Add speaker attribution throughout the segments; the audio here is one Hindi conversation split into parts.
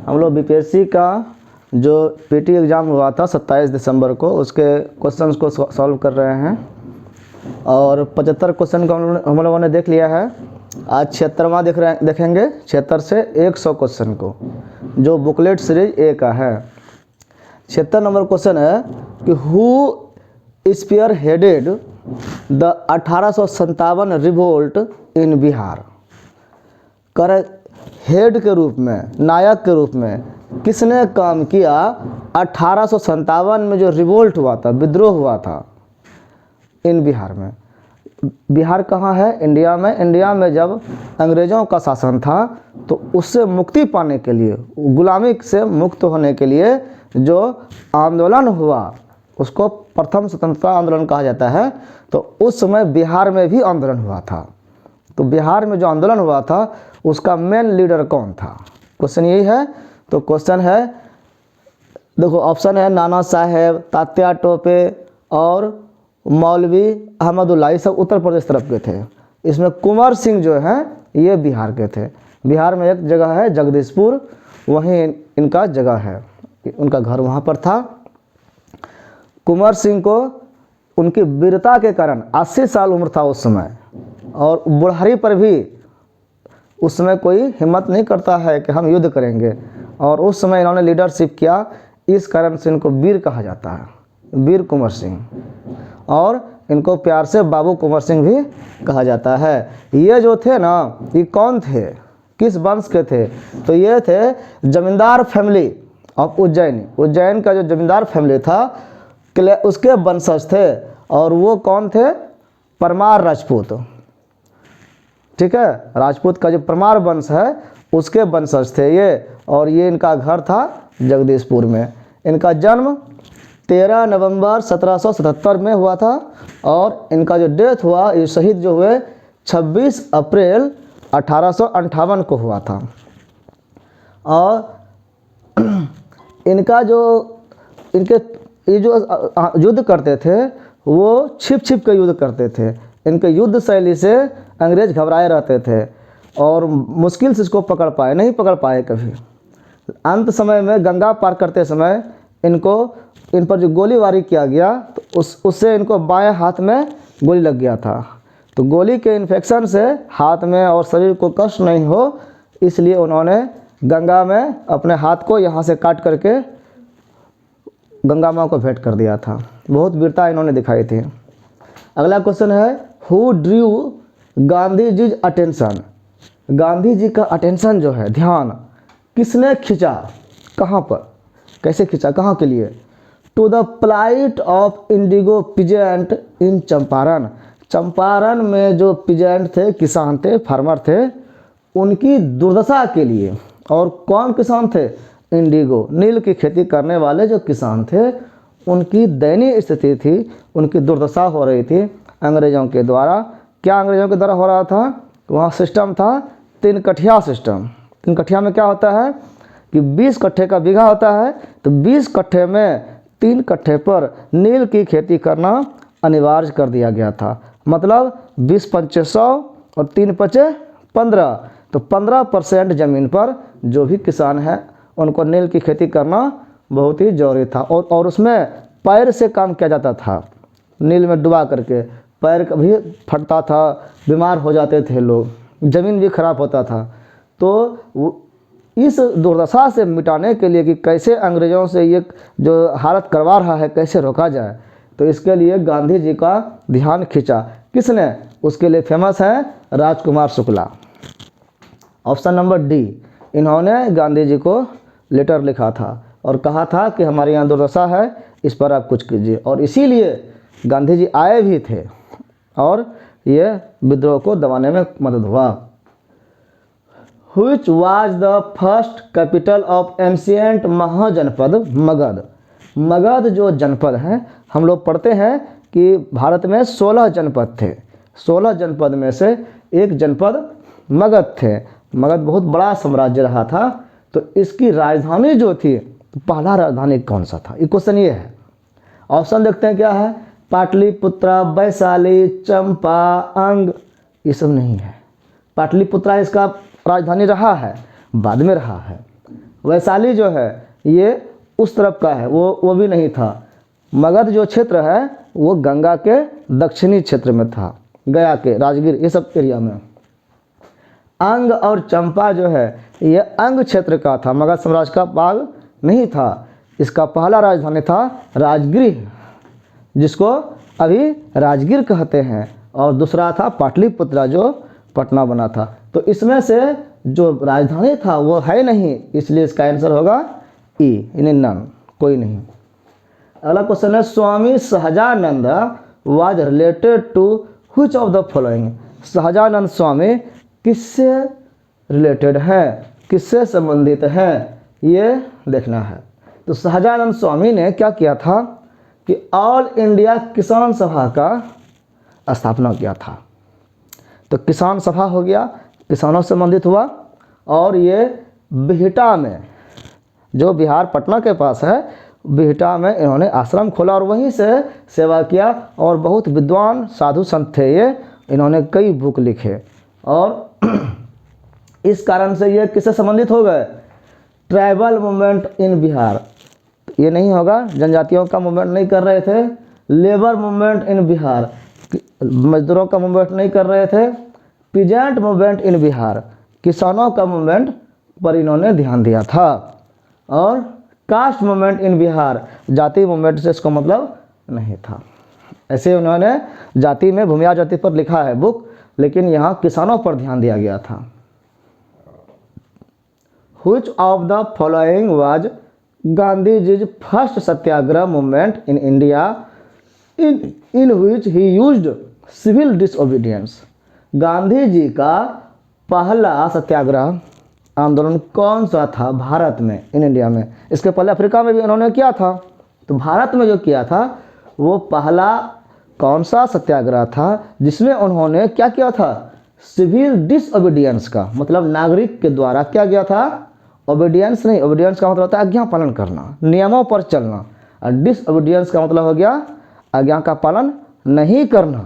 Speaker 1: हम लोग बीपीएससी का जो पीटी एग्ज़ाम हुआ था 27 दिसंबर को, उसके क्वेश्चंस को सॉल्व कर रहे हैं और 75 क्वेश्चन को हम लोगों ने देख लिया है। आज 76वां देखेंगे 76 से 100 क्वेश्चन को, जो बुकलेट सीरीज ए का है। 76 नंबर क्वेश्चन है कि who spearheaded the 1857 revolt in Bihar. कर हेड के रूप में, नायक के रूप में किसने काम किया 1857 में जो रिवोल्ट हुआ था, विद्रोह हुआ था इन बिहार में। बिहार कहाँ है? इंडिया में। इंडिया में जब अंग्रेज़ों का शासन था तो उससे मुक्ति पाने के लिए, गुलामी से मुक्त होने के लिए जो आंदोलन हुआ उसको प्रथम स्वतंत्रता आंदोलन कहा जाता है। तो उस समय बिहार में भी आंदोलन हुआ था। तो बिहार में जो आंदोलन हुआ था उसका मेन लीडर कौन था? क्वेश्चन यही है। तो क्वेश्चन है, देखो ऑप्शन है नाना साहेब, तात्या टोपे और मौलवी अहमदुल्ला, ये सब उत्तर प्रदेश तरफ के थे। इसमें कुंवर सिंह जो हैं ये बिहार के थे। बिहार में एक जगह है जगदीशपुर, वहीं इनका जगह है, उनका घर वहाँ पर था। कुंवर सिंह को उनकी वीरता के कारण 80 साल उम्र था उस समय, और बुढ़ारी पर भी उस समय कोई हिम्मत नहीं करता है कि हम युद्ध करेंगे, और उस समय इन्होंने लीडरशिप किया, इस कारण से इनको वीर कहा जाता है, वीर कुंवर सिंह। और इनको प्यार से बाबू कुंवर सिंह भी कहा जाता है। ये जो थे ना, ये कौन थे, किस वंश के थे? तो ये थे जमींदार फैमिली ऑफ उज्जैन। उज्जैन का जो जमींदार फैमिली था उसके वंशज थे, और वो कौन थे? परमार राजपूत। ठीक है, राजपूत का जो परमार वंश है उसके वंशज थे ये, और ये इनका घर था जगदीशपुर में। इनका जन्म 13 नवंबर 1777 में हुआ था, और इनका जो डेथ हुआ, ये शहीद जो हुए 26 अप्रैल 1858 को हुआ था। और इनका जो ये जो युद्ध करते थे वो छिप छिप के युद्ध करते थे। इनके युद्ध शैली से अंग्रेज घबराए रहते थे और मुश्किल से इसको पकड़ पाए, नहीं पकड़ पाए कभी। अंत समय में गंगा पार करते समय इन पर जो गोलीबारी किया गया तो उससे इनको बाएं हाथ में गोली लग गया था। तो गोली के इन्फेक्शन से हाथ में और शरीर को कष्ट नहीं हो, इसलिए उन्होंने गंगा में अपने हाथ को यहाँ से काट करके गंगा माँ को भेंट कर दिया था। बहुत वीरता इन्होंने दिखाई थी। अगला क्वेश्चन है, who drew Gandhi ji's attention. Gandhi ji का अटेंशन जो है, ध्यान, किसने खींचा, कहाँ पर, कैसे खींचा, कहाँ के लिए? To the plight of indigo peasant in Champaran. Champaran में जो पीजेंट थे, किसान थे, फार्मर थे, उनकी दुर्दशा के लिए। और कौन किसान थे? इंडिगो, नील की खेती करने वाले जो किसान थे, उनकी दयनीय स्थिति थी, उनकी दुर्दशा हो रही थी अंग्रेज़ों के द्वारा। क्या अंग्रेज़ों के द्वारा हो रहा था? वहाँ सिस्टम था 3 कठिया सिस्टम। 3 कठिया में क्या होता है कि 20 कट्ठे का बीघा होता है, तो 20 कट्ठे में 3 कट्ठे पर नील की खेती करना अनिवार्य कर दिया गया था। मतलब 20 पंचे 100 और 3 पंचे 15, तो 15% ज़मीन पर जो भी किसान है उनको नील की खेती करना बहुत ही जरूरी था। और उसमें पैर से काम किया जाता था, नील में डुबा करके। पैर कभी फटता था, बीमार हो जाते थे लोग, ज़मीन भी खराब होता था। तो इस दुर्दशा से मिटाने के लिए कि कैसे अंग्रेज़ों से ये जो हालत करवा रहा है कैसे रोका जाए, तो इसके लिए गांधी जी का ध्यान खींचा। किसने? उसके लिए फेमस है Rajkumar Shukla. Option number D, इन्होंने गांधी जी को लेटर लिखा था और कहा था कि हमारे यहाँ दुर्दशा है, इस पर आप कुछ कीजिए। और इसीलिए गांधी जी आए भी थे और ये विद्रोह को दबाने में मदद हुआ। Which was the first capital of ancient महाजनपद Magadh. Magadh जो जनपद है, हम लोग पढ़ते हैं कि भारत में 16 जनपद थे। 16 जनपद में से एक जनपद मगध थे। मगध बहुत बड़ा साम्राज्य रहा था। तो इसकी राजधानी जो थी, पहला राजधानी कौन सा था, ये क्वेश्चन ये है। ऑप्शन देखते हैं क्या है, पाटलिपुत्रा, वैशाली, चंपा, अंग, ये सब नहीं है। पाटलिपुत्रा इसका राजधानी रहा है, बाद में रहा है। वैशाली जो है ये उस तरफ का है, वो भी नहीं था। मगध जो क्षेत्र है वो गंगा के दक्षिणी क्षेत्र में था, गया के, राजगीर, ये सब एरिया में। अंग और चंपा जो है ये अंग क्षेत्र का था, मगध साम्राज्य का भाग नहीं था। इसका पहला राजधानी था राजगृह, जिसको अभी राजगीर कहते हैं, और दूसरा था पाटलिपुत्र जो पटना बना था। तो इसमें से जो राजधानी था वो है नहीं, इसलिए इसका आंसर होगा ई, यानी नन, कोई नहीं। अगला क्वेश्चन है Swami Sahajanand was related to which of the following. Sahajanand Swami किससे रिलेटेड है, किससे संबंधित है, ये देखना है। तो सहजानंद स्वामी ने क्या किया था कि ऑल इंडिया किसान सभा का स्थापना किया था। तो किसान सभा हो गया, किसानों से संबंधित हुआ, और ये बिहटा में, जो बिहार पटना के पास है, बिहटा में इन्होंने आश्रम खोला और वहीं से सेवा किया, और बहुत विद्वान साधु संत थे ये, इन्होंने कई बुक लिखे, और इस कारण से ये किससे संबंधित हो गए, ट्राइबल मूवमेंट इन बिहार, ये नहीं होगा, जनजातियों का मूवमेंट नहीं कर रहे थे। लेबर मूवमेंट इन बिहार, मजदूरों का मूवमेंट नहीं कर रहे थे। पीजेंट मूवमेंट इन बिहार, किसानों का मूवमेंट पर इन्होंने ध्यान दिया था। और कास्ट मूवमेंट इन बिहार, जाति मूवमेंट से इसको मतलब नहीं था। ऐसे उन्होंने जाति में, भूमिया जाति पर लिखा है बुक, लेकिन यहाँ किसानों पर ध्यान दिया गया था। Which of the following was Gandhi's first Satyagraha movement in India in which he used civil disobedience? Gandhi ji का पहला सत्याग्रह आंदोलन कौन सा था भारत में, इन इंडिया में? इसके पहले अफ्रीका में भी उन्होंने किया था, तो भारत में जो किया था वो पहला कौन सा सत्याग्रह था जिसमें उन्होंने क्या किया था, सिविल डिसओबीडियंस का मतलब नागरिक के द्वारा क्या किया था, ओबीडियंस नहीं, ओबीडियंस का मतलब होता है आज्ञा पालन करना, नियमों पर चलना, और डिसओबीडियंस का मतलब हो गया आज्ञा का पालन नहीं करना,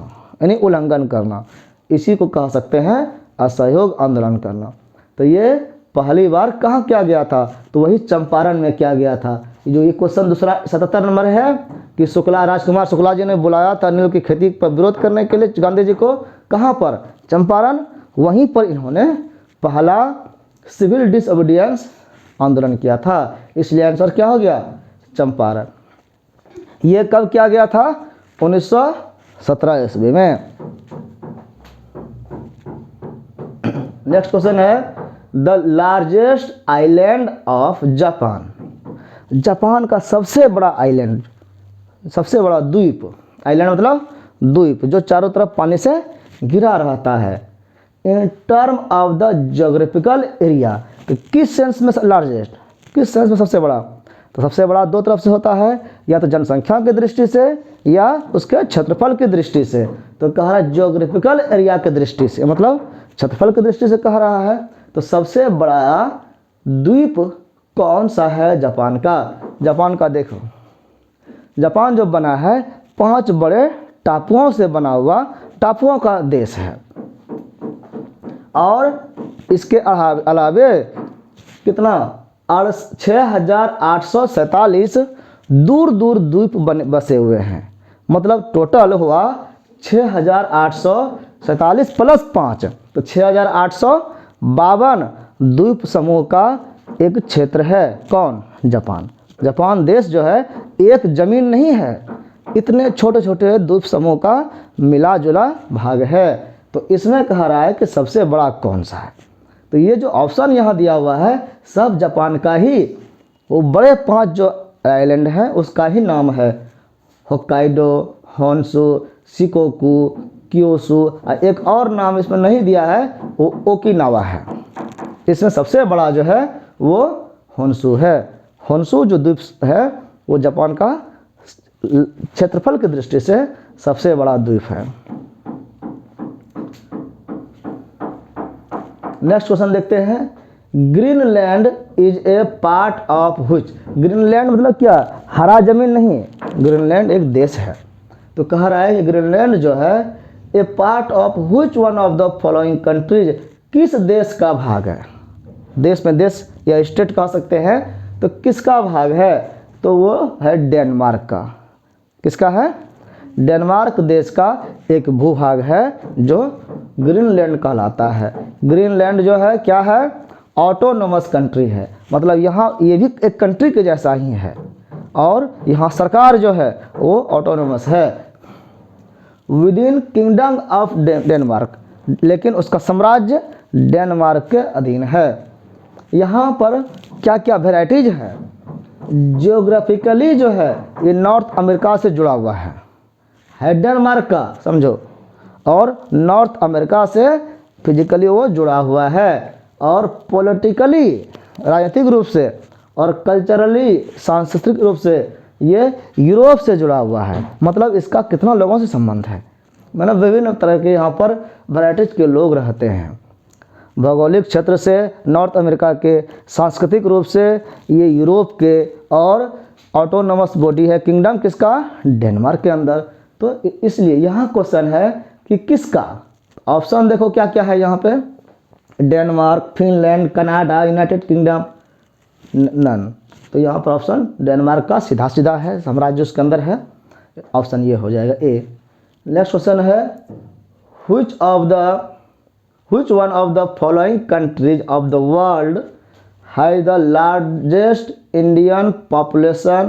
Speaker 1: यानी उल्लंघन करना। इसी को कह सकते हैं असहयोग आंदोलन करना। तो ये पहली बार कहाँ किया गया था, तो वही चंपारण में किया गया था। जो ये क्वेश्चन दूसरा 77 नंबर है कि शुक्ला, राजकुमार शुक्ला जी ने बुलाया था नील की खेती पर विरोध करने के लिए गांधी जी को, कहाँ पर, चंपारण, वहीं पर इन्होंने पहला सिविल डिसओबीडियंस आंदोलन किया था। इसलिए आंसर क्या हो गया, चंपारण। ये कब किया गया था, 1917 ईस्वी में। नेक्स्ट क्वेश्चन है the largest island of Japan. Japan का सबसे बड़ा आइलैंड, सबसे बड़ा द्वीप, आइलैंड मतलब द्वीप जो चारों तरफ पानी से घिरा रहता है। In term of the geographical area, तो किस सेंस में लार्जेस्ट, किस सेंस में सबसे बड़ा, तो सबसे बड़ा दो तरफ से होता है, या तो जनसंख्या की दृष्टि से या उसके क्षेत्रफल की दृष्टि से। तो कह रहा है ज्योग्राफिकल एरिया की दृष्टि से, मतलब क्षेत्रफल की दृष्टि से कह रहा है। तो सबसे बड़ा द्वीप कौन सा है जापान का? जापान का देखो, जापान जो बना है 5 बड़े टापुओं से बना हुआ टापुओं का देश है, और इसके अलावे कितना 6847 दूर दूर द्वीप बसे हुए हैं। मतलब टोटल हुआ 6847 प्लस 5, तो 6852 द्वीप समूह का एक क्षेत्र है। कौन? जापान। जापान देश जो है एक जमीन नहीं है, इतने छोटे छोटे द्वीप समूह का मिला जुला भाग है। तो इसमें कह रहा है कि सबसे बड़ा कौन सा है, तो ये जो ऑप्शन यहाँ दिया हुआ है सब जापान का ही, वो बड़े 5 जो आइलैंड हैं उसका ही नाम है। होक्काइडो, होन्शु, शिकोकू, क्योशु, एक और नाम इसमें नहीं दिया है, वो ओकिनावा है। इसमें सबसे बड़ा जो है वो होन्शु है। होन्शु जो द्वीप है वो जापान का क्षेत्रफल की दृष्टि से सबसे बड़ा द्वीप है। नेक्स्ट क्वेश्चन देखते हैं, Greenland is a part of which. Greenland मतलब क्या, हरा जमीन नहीं, ग्रीनलैंड एक देश है। तो कह रहा है कि ग्रीनलैंड जो है a part of which one of the following countries, किस देश का भाग है। देश में देश या स्टेट कह सकते हैं, तो किसका भाग है? तो वो है डेनमार्क का। किसका है? डेनमार्क देश का एक भूभाग है जो ग्रीनलैंड कहलाता है। ग्रीनलैंड जो है क्या है? ऑटोनोमस कंट्री है, मतलब यहाँ ये भी एक कंट्री के जैसा ही है, और यहाँ सरकार जो है वो ऑटोनोमस है with in kingdom of Denmark, लेकिन उसका साम्राज्य डेनमार्क के अधीन है। यहाँ पर क्या क्या वेराइटीज है? जियोग्राफिकली जो है ये नॉर्थ अमेरिका से जुड़ा हुआ है डेनमार्क का, समझो, और नॉर्थ अमेरिका से फिजिकली वो जुड़ा हुआ है, और पॉलिटिकली राजनीतिक रूप से और कल्चरली सांस्कृतिक रूप से ये यूरोप से जुड़ा हुआ है। मतलब इसका कितना लोगों से संबंध है, मतलब विभिन्न तरह के यहाँ पर वैराइटीज के लोग रहते हैं। भौगोलिक क्षेत्र से नॉर्थ अमेरिका के, सांस्कृतिक रूप से ये यूरोप के, और ऑटोनोमस बॉडी है किंगडम किसका? डेनमार्क के अंदर। तो इसलिए यहाँ क्वेश्चन है कि किसका? ऑप्शन देखो क्या क्या है यहाँ पे, Denmark, Finland, Canada, United Kingdom, none. तो यहाँ पर ऑप्शन डेनमार्क का सीधा सीधा है, साम्राज्य उसके अंदर है, ऑप्शन ये हो जाएगा ए। नेक्स्ट क्वेश्चन है which one of the following countries of the world has the largest Indian population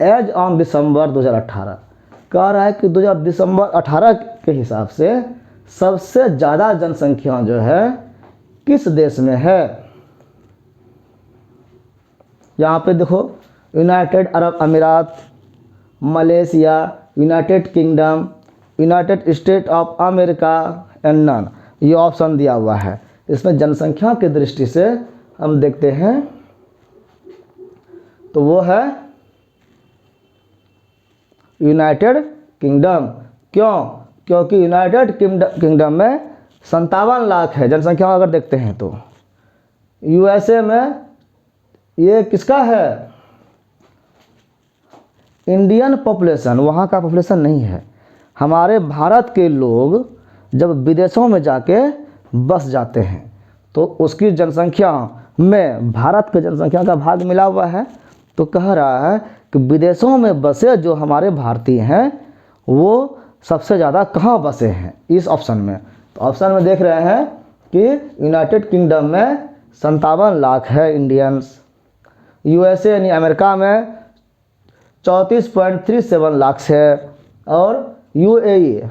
Speaker 1: as on दिसंबर 2018? कह रहा है कि दिसंबर 18 के हिसाब से सबसे ज़्यादा जनसंख्या जो है किस देश में है? यहाँ पे देखो, United Arab Emirates, Malaysia, United Kingdom, United State of America and none, ये ऑप्शन दिया हुआ है। इसमें जनसंख्या की दृष्टि से हम देखते हैं तो वो है यूनाइटेड किंगडम। क्यों? क्योंकि यूनाइटेड किंगडम में 57 लाख है जनसंख्या, अगर देखते हैं तो। यूएसए में ये किसका है? इंडियन पॉपुलेशन, वहाँ का पॉपुलेशन नहीं है। हमारे भारत के लोग जब विदेशों में जाके बस जाते हैं तो उसकी जनसंख्या में भारत की जनसंख्या का भाग मिला हुआ है। तो कह रहा है कि विदेशों में बसे जो हमारे भारतीय हैं वो सबसे ज़्यादा कहाँ बसे हैं इस ऑप्शन में। तो ऑप्शन में देख रहे हैं कि यूनाइटेड किंगडम में 57 लाख है इंडियंस, यूएसए यानी अमेरिका में 34.37 लाख है, और यूएई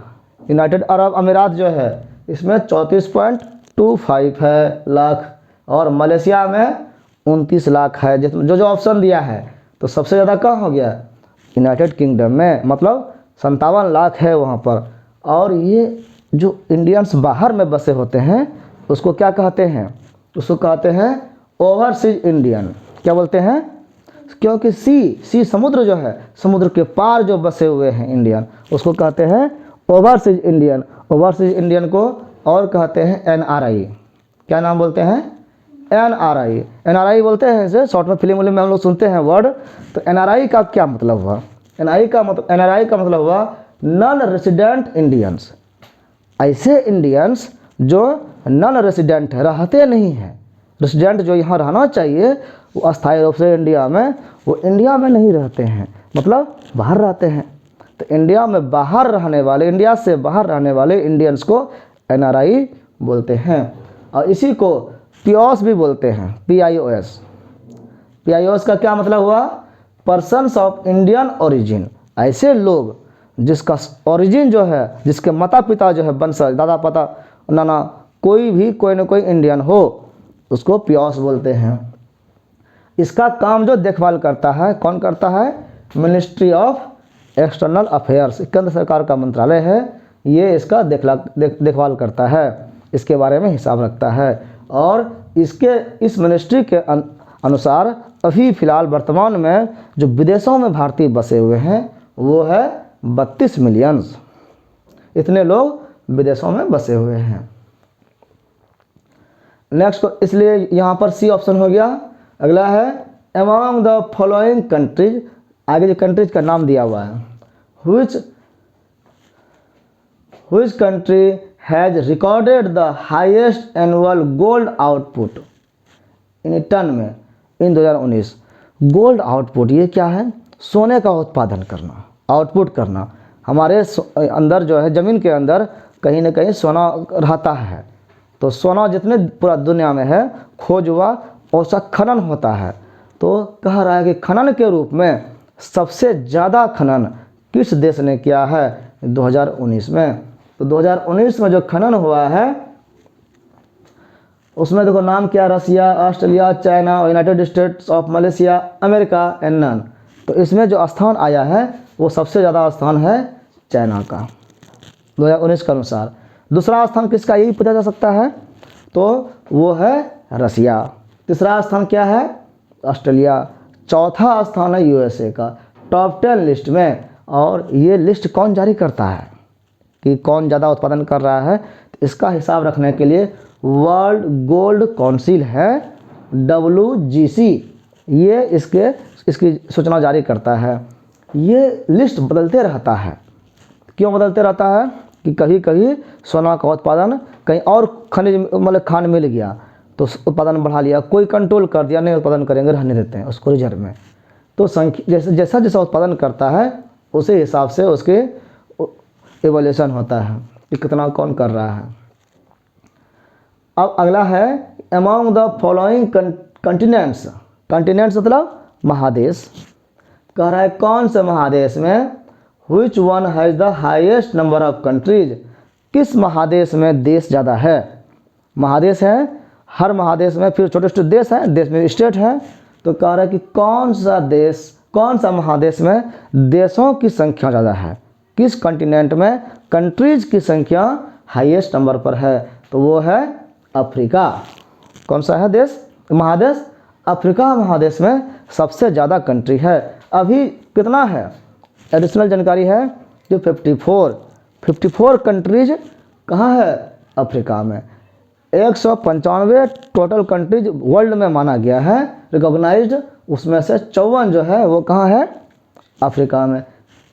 Speaker 1: यूनाइटेड अरब अमीरात जो है इसमें 34.25 है लाख, और मलेशिया में 29 लाख है। जो ऑप्शन दिया है तो सबसे ज़्यादा कहाँ हो गया? यूनाइटेड किंगडम में, मतलब 57 लाख है वहाँ पर। और ये जो इंडियंस बाहर में बसे होते हैं उसको क्या कहते हैं? उसको कहते हैं ओवरसीज इंडियन। क्या बोलते हैं? क्योंकि सी समुद्र जो है, समुद्र के पार जो बसे हुए हैं इंडियन, उसको कहते हैं ओवरसीज इंडियन। ओवरसीज इंडियन को और कहते हैं एनआरआई। क्या नाम बोलते हैं? एनआरआई। एनआरआई बोलते हैं इसे, शॉर्ट में फिल्म में हम लोग सुनते हैं वर्ड। तो एनआरआई का क्या मतलब हुआ? एनआरआई का मतलब हुआ नॉन रेसिडेंट इंडियंस। ऐसे इंडियंस जो नॉन रेसिडेंट है, रहते नहीं हैं। रेसिडेंट जो यहाँ रहना चाहिए वो अस्थायी रूप से इंडिया में, वो इंडिया में नहीं रहते हैं, मतलब बाहर रहते हैं। तो इंडिया में बाहर रहने वाले, इंडिया से बाहर रहने वाले इंडियंस को एनआरआई बोलते हैं। और इसी को पीओएस भी बोलते हैं, पीआईओएस। पीआईओएस का क्या मतलब हुआ? Persons of Indian origin. ऐसे लोग जिसका ओरिजिन जो है, जिसके माता पिता जो है, वंशज, दादा पता नाना कोई भी कोई ना कोई इंडियन हो, उसको पीओएस बोलते हैं। इसका काम जो देखभाल करता है, कौन करता है? मिनिस्ट्री ऑफ एक्सटर्नल अफेयर्स, केंद्र सरकार का मंत्रालय है, ये इसका देखभाल करता है, इसके बारे में हिसाब रखता है। और इस मिनिस्ट्री के अनुसार अभी फ़िलहाल वर्तमान में जो विदेशों में भारतीय बसे हुए हैं वो है 32 मिलियंस। इतने लोग विदेशों में बसे हुए हैं। नेक्स्ट, इसलिए यहाँ पर सी ऑप्शन हो गया। अगला है अमॉन्ग द फॉलोइंग कंट्रीज, आगे जो कंट्रीज का नाम दिया हुआ है, which country has recorded the highest annual gold output यानी टन में इन 2019। गोल्ड आउटपुट ये क्या है? सोने का उत्पादन करना, आउटपुट करना। हमारे अंदर जो है, ज़मीन के अंदर कहीं ना कहीं सोना रहता है, तो सोना जितने पूरा दुनिया में है खोज हुआ और उसका खनन होता है। तो कह रहा है कि खनन के रूप में सबसे ज़्यादा खनन किस देश ने किया है 2019 में? तो 2019 में जो खनन हुआ है उसमें देखो नाम क्या, Russia, Australia, China, United States of Malaysia, America and none. तो इसमें जो स्थान आया है वो सबसे ज़्यादा स्थान है चाइना का 2019 के अनुसार। दूसरा स्थान किसका यही पूछा जा सकता है, तो वो है रसिया। तीसरा स्थान क्या है? ऑस्ट्रेलिया। चौथा स्थान है यूएसए का टॉप 10 लिस्ट में। और ये लिस्ट कौन जारी करता है कि कौन ज़्यादा उत्पादन कर रहा है? तो इसका हिसाब रखने के लिए वर्ल्ड गोल्ड काउंसिल है, WGC, ये इसकी सूचना जारी करता है। ये लिस्ट बदलते रहता है। क्यों बदलते रहता है? कि कभी कभी सोना का उत्पादन कहीं और खनिज मतलब खान मिल गया तो उत्पादन बढ़ा लिया, कोई कंट्रोल कर दिया नहीं उत्पादन करेंगे, रहने देते हैं उसको रिजर्व में। तो जैसा जैसा उत्पादन करता है उसी हिसाब से उसके एवोल्यूशन होता है कि कितना कौन कर रहा है। अब अगला है among the following continents. Continents मतलब महादेश। कह रहा है कौन से महादेश में Which one has the highest number of countries? किस महादेश में देश ज़्यादा है? महादेश है, हर महादेश में फिर छोटे छोटे देश हैं, देश में स्टेट है। तो कह रहा है कि कौन सा देश, कौन सा महादेश में देशों की संख्या ज़्यादा है? किस कॉन्टिनेंट में कंट्रीज की संख्या हाईएस्ट नंबर पर है? तो वो है अफ्रीका। कौन सा है देश, महादेश? अफ्रीका महादेश में सबसे ज़्यादा कंट्री है। अभी कितना है? एडिशनल जानकारी है जो 54 कंट्रीज कहाँ है? अफ्रीका में। 195 टोटल कंट्रीज वर्ल्ड में माना गया है रिकॉग्नाइज्ड, उसमें से 54 जो है वो कहाँ है? अफ्रीका में।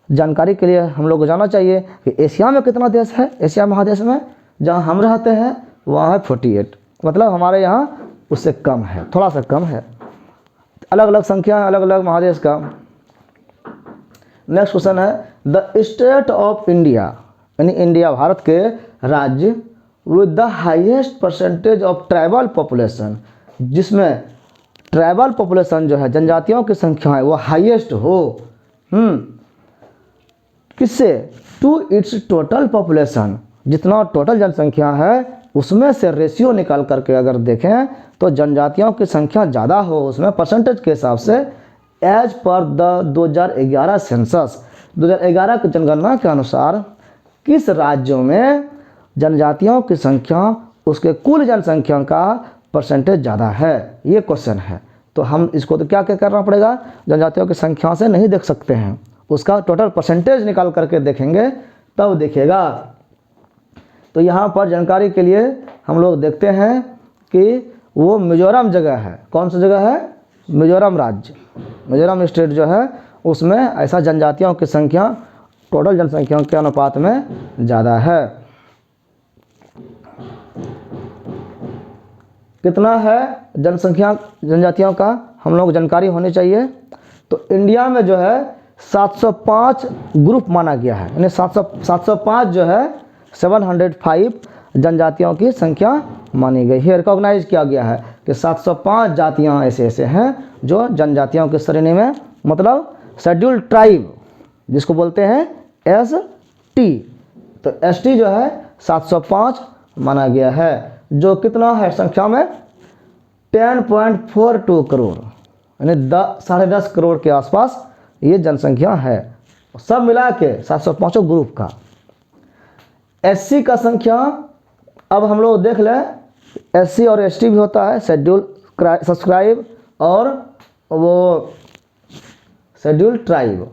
Speaker 1: जानकारी के लिए हम लोग को जाना चाहिए कि एशिया में कितना देश है। एशिया महादेश में जहाँ हम रहते हैं वहाँ है 48, मतलब हमारे यहाँ उससे कम है, थोड़ा सा कम है। अलग अलग संख्या, अलग अलग महादेश का। नेक्स्ट क्वेश्चन है द स्टेट ऑफ इंडिया, यानी इंडिया भारत के राज्य with the highest percentage of tribal population, जिसमें ट्राइबल पॉपुलेशन जो है जनजातियों की संख्या है वो हाईएस्ट हो। किससे? टू इट्स टोटल पॉपुलेशन, जितना टोटल जनसंख्या है उसमें से रेशियो निकाल करके अगर देखें तो जनजातियों की संख्या ज़्यादा हो उसमें परसेंटेज के हिसाब से, एज पर द 2011 सेंसस, 2011 की जनगणना के अनुसार किस राज्यों में जनजातियों की संख्या उसके कुल जनसंख्या का परसेंटेज ज़्यादा है? ये क्वेश्चन है। तो हम इसको तो क्या क्या करना पड़ेगा, जनजातियों की संख्या से नहीं देख सकते हैं, उसका टोटल परसेंटेज निकाल करके देखेंगे तब देखिएगा। तो यहाँ पर जानकारी के लिए हम लोग देखते हैं कि वो मिजोरम जगह है। कौन सा जगह है? मिजोरम राज्य, मिजोरम स्टेट जो है उसमें ऐसा जनजातियों की संख्या टोटल जनसंख्या के अनुपात में ज़्यादा है। कितना है जनसंख्या जनजातियों का हम लोग जानकारी होनी चाहिए। तो इंडिया में जो है 705 ग्रुप माना गया है, यानी 705 जो है 705 जनजातियों की संख्या मानी गई है, रिकॉग्नाइज किया गया है कि 705 जातियाँ ऐसे ऐसे हैं जो जनजातियों की श्रेणी में, मतलब शेड्यूल्ड ट्राइब जिसको बोलते हैं ST। तो ST जो है 705 माना गया है, जो कितना है संख्या में 10.42 करोड़, यानी 10.5 करोड़ के आसपास ये जनसंख्या है, सब मिला के 705 ग्रुप का। SC का संख्या अब हम लोग देख लें, SC और ST भी होता है, शेड्यूल सब्सक्राइब और वो शेड्यूल ट्राइब,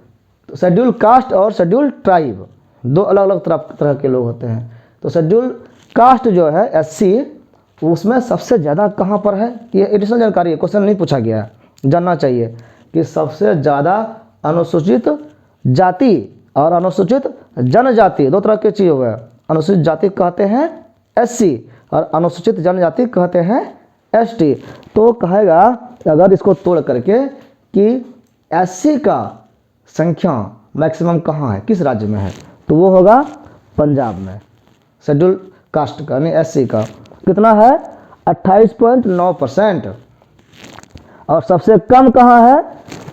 Speaker 1: तो शेड्यूल कास्ट और शेड्यूल ट्राइब दो अलग अलग तरह के लोग होते हैं। तो शेड्यूल कास्ट जो है SC उसमें सबसे ज़्यादा कहाँ पर है? ये एडिशनल जानकारी है, क्वेश्चन नहीं पूछा गया है, जानना चाहिए कि सबसे ज़्यादा अनुसूचित जाति और अनुसूचित जनजाति दो तरह की चीज़ हुआ है। अनुसूचित जाति कहते हैं SC और अनुसूचित जनजाति कहते हैं ST, तो कहेगा अगर इसको तोड़ करके कि SC का संख्या मैक्सिमम कहाँ है, किस राज्य में है, तो वो होगा पंजाब में। शेड्यूल कास्ट का यानी SC का कितना है 28.9%। और सबसे कम कहाँ है,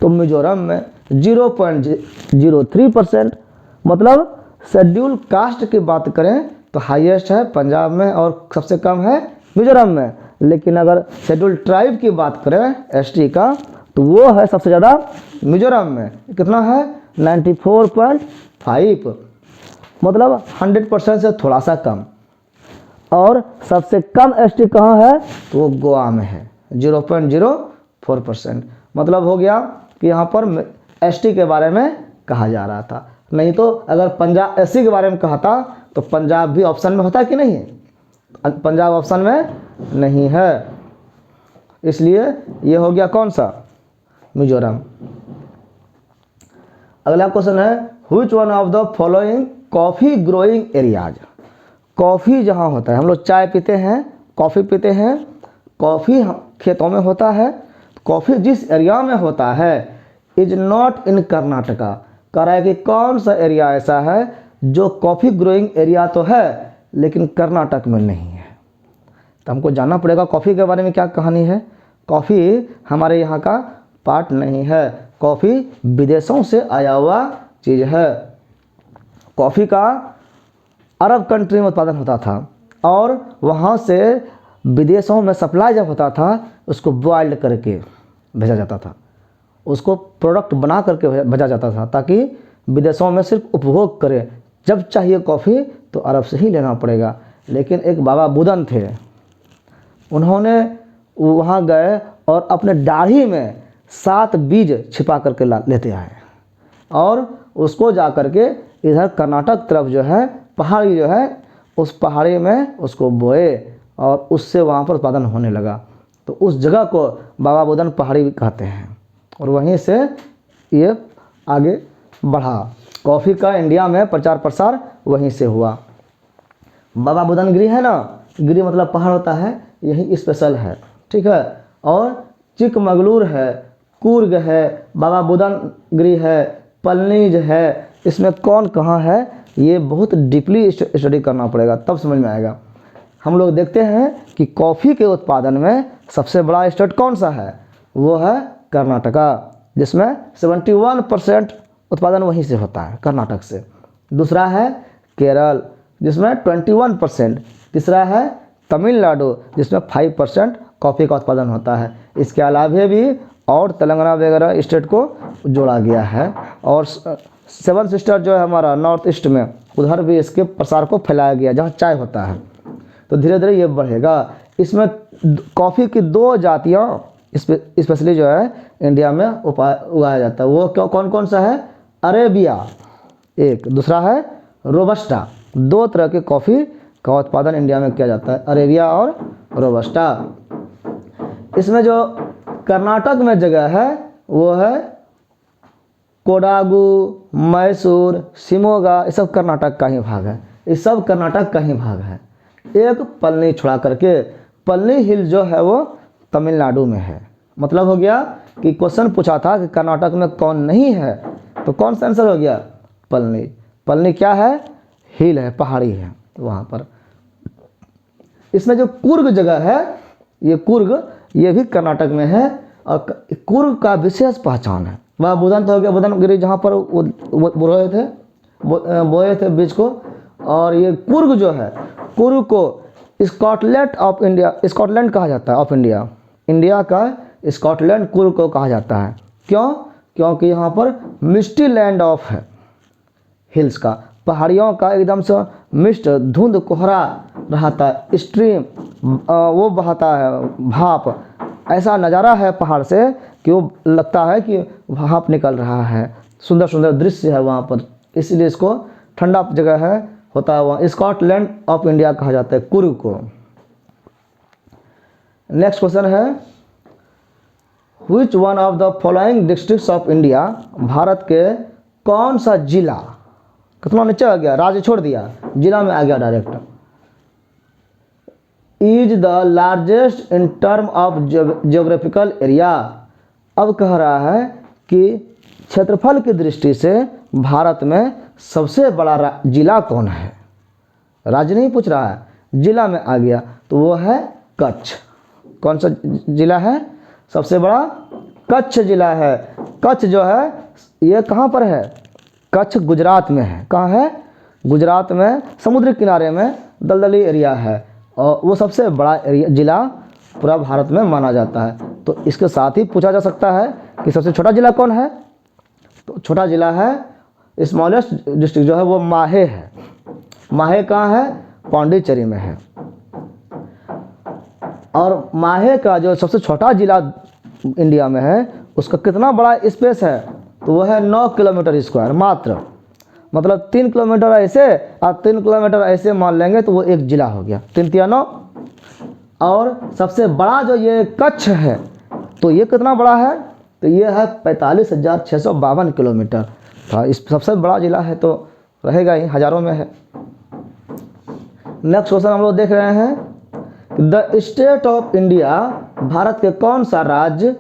Speaker 1: तो मिजोरम में 0.03%। मतलब शेड्यूल कास्ट की बात करें तो हाईएस्ट है पंजाब में और सबसे कम है मिजोरम में। लेकिन अगर शेड्यूल ट्राइब की बात करें ST का, तो वो है सबसे ज़्यादा मिजोरम में, कितना है 94.5, मतलब 100% से थोड़ा सा कम। और सबसे कम ST कहाँ है, तो वो गोवा में है 0.04%। मतलब हो गया कि यहाँ पर ST के बारे में कहा जा रहा था। नहीं तो अगर पंजाब SC के बारे में कहा था तो पंजाब भी ऑप्शन में होता कि नहीं है, पंजाब ऑप्शन में नहीं है, इसलिए ये हो गया कौन सा, मिजोरम। अगला क्वेश्चन है which one of the following coffee growing areas. Coffee जहाँ होता है, हम लोग चाय पीते हैं, कॉफ़ी पीते हैं, कॉफ़ी खेतों में होता है, कॉफ़ी जिस एरिया में होता है इज नॉट इन कर्नाटका। कह रहा है कि कौन सा एरिया ऐसा है जो कॉफ़ी ग्रोइंग एरिया तो है लेकिन कर्नाटक में नहीं है। तो हमको जानना पड़ेगा कॉफ़ी के बारे में क्या कहानी है। कॉफ़ी हमारे यहाँ का पार्ट नहीं है, कॉफ़ी विदेशों से आया हुआ चीज़ है। कॉफ़ी का अरब कंट्री में उत्पादन होता था और वहाँ से विदेशों में सप्लाई जब होता था उसको बॉइल्ड करके भेजा जाता था, उसको प्रोडक्ट बना करके भेजा जाता था ताकि विदेशों में सिर्फ उपभोग करें। जब चाहिए कॉफ़ी तो अरब से ही लेना पड़ेगा। लेकिन एक बाबा बुदन थे, उन्होंने वहाँ गए और अपने दाढ़ी में 7 बीज छिपा करके लेते आए और उसको जा करके इधर कर्नाटक तरफ जो है पहाड़ी जो है उस पहाड़ी में उसको बोए और उससे वहाँ पर उत्पादन होने लगा। तो उस जगह को बाबा बुदन पहाड़ी कहते हैं और वहीं से ये आगे बढ़ा। कॉफ़ी का इंडिया में प्रचार प्रसार वहीं से हुआ। बाबा बुदन गिरी है ना, गिरी मतलब पहाड़ होता है, यही स्पेशल है, ठीक है। और चिकमगलूर है, कूर्ग है, बाबा बुदन गिरी है, पलनीज है, इसमें कौन कहाँ है ये बहुत डीपली स्टडी करना पड़ेगा तब समझ में आएगा। हम लोग देखते हैं कि कॉफ़ी के उत्पादन में सबसे बड़ा स्टेट कौन सा है, वो है कर्नाटका, जिसमें 71% उत्पादन वहीं से होता है कर्नाटक से। दूसरा है केरल जिसमें 21%। तीसरा है तमिलनाडु जिसमें 5% कॉफ़ी का उत्पादन होता है। इसके अलावा भी और तेलंगाना वगैरह स्टेट को जोड़ा गया है। और 7 सिस्टर जो है हमारा नॉर्थ ईस्ट में, उधर भी इसके प्रसार को फैलाया गया जहाँ चाय होता है। तो धीरे धीरे ये बढ़ेगा। इसमें कॉफ़ी की 2 जातियाँ स्पेशली जो है इंडिया में उगाया जाता है। वो क्यों कौन कौन सा है, अरेबिया एक, दूसरा है रोबस्टा। 2 तरह के कॉफ़ी का उत्पादन इंडिया में किया जाता है, अरेबिया और रोबस्टा। इसमें जो कर्नाटक में जगह है वो है कोडागु, मैसूर, शिमोगा, ये सब कर्नाटक का ही भाग है, ये सब कर्नाटक का ही भाग है। एक पलनी छुड़ा करके, पलनी हिल जो है वो तमिलनाडु में है। मतलब हो गया कि क्वेश्चन पूछा था कि कर्नाटक में कौन नहीं है, तो कौन सा आंसर हो गया, पलनी। पलनी क्या है, हिल है, पहाड़ी है वहाँ पर। इसमें जो कुर्ग जगह है, ये कुर्ग ये भी कर्नाटक में है और कुर्ग का विशेष पहचान है। वह बुदन तो हो गया, बुदन गिरी जहाँ पर वो बोए थे बीज को। और ये कुर्ग जो है, कुर्ग को स्कॉटलैंड ऑफ इंडिया, स्कॉटलैंड कहा जाता है ऑफ इंडिया, इंडिया का स्कॉटलैंड कुर्ग को कहा जाता है। क्यों, क्योंकि यहाँ पर मिस्टी लैंड ऑफ है हिल्स का, पहाड़ियों का एकदम से मिस्ट धुंध कोहरा रहता है, स्ट्रीम वो बहता है, भाप, ऐसा नज़ारा है पहाड़ से कि वो लगता है कि भाप निकल रहा है। सुंदर सुंदर दृश्य है वहाँ पर, इसलिए इसको ठंडा जगह है होता है वहाँ, स्कॉटलैंड ऑफ इंडिया कहा जाता है कुर्ग को। नेक्स्ट क्वेश्चन है which one of the following districts of India, Bharat के कौन सा जिला, कितना नीचे आ गया, राज्य छोड़ दिया, जिला में आ गया direct, is the largest in term of geographical area. अब कह रहा है कि क्षेत्रफल की दृष्टि से भारत में सबसे बड़ा जिला कौन है। राज्य नहीं पूछ रहा है, जिला में आ गया तो वो है कच्छ। कौन सा जिला है सबसे बड़ा? कच्छ जिला है। कच्छ जो है ये कहाँ पर है? कच्छ गुजरात में है। कहाँ है? गुजरात में, समुद्री किनारे में दलदली एरिया है और वो सबसे बड़ा एरिया जिला पूरा भारत में माना जाता है। तो इसके साथ ही पूछा जा सकता है कि सबसे छोटा जिला कौन है। तो छोटा जिला है, स्मॉलेस्ट डिस्ट्रिक्ट जो है वो माहे है। माहे कहाँ है? पांडिचेरी में है। और माहे का जो सबसे छोटा जिला इंडिया में है उसका कितना बड़ा स्पेस है? तो वो है 9 किलोमीटर स्क्वायर मात्र। मतलब 3 किलोमीटर ऐसे और 3 किलोमीटर ऐसे मान लेंगे तो वो एक जिला हो गया, 3 तिया 9। और सबसे बड़ा जो ये कच्छ है तो ये कितना बड़ा है? तो ये है 45,652 किलोमीटर। तो इस सबसे बड़ा जिला है तो रहेगा ही, हज़ारों में है। नेक्स्ट क्वेश्चन हम लोग देख रहे हैं, the state of India, Bharat के कौन सा राज्य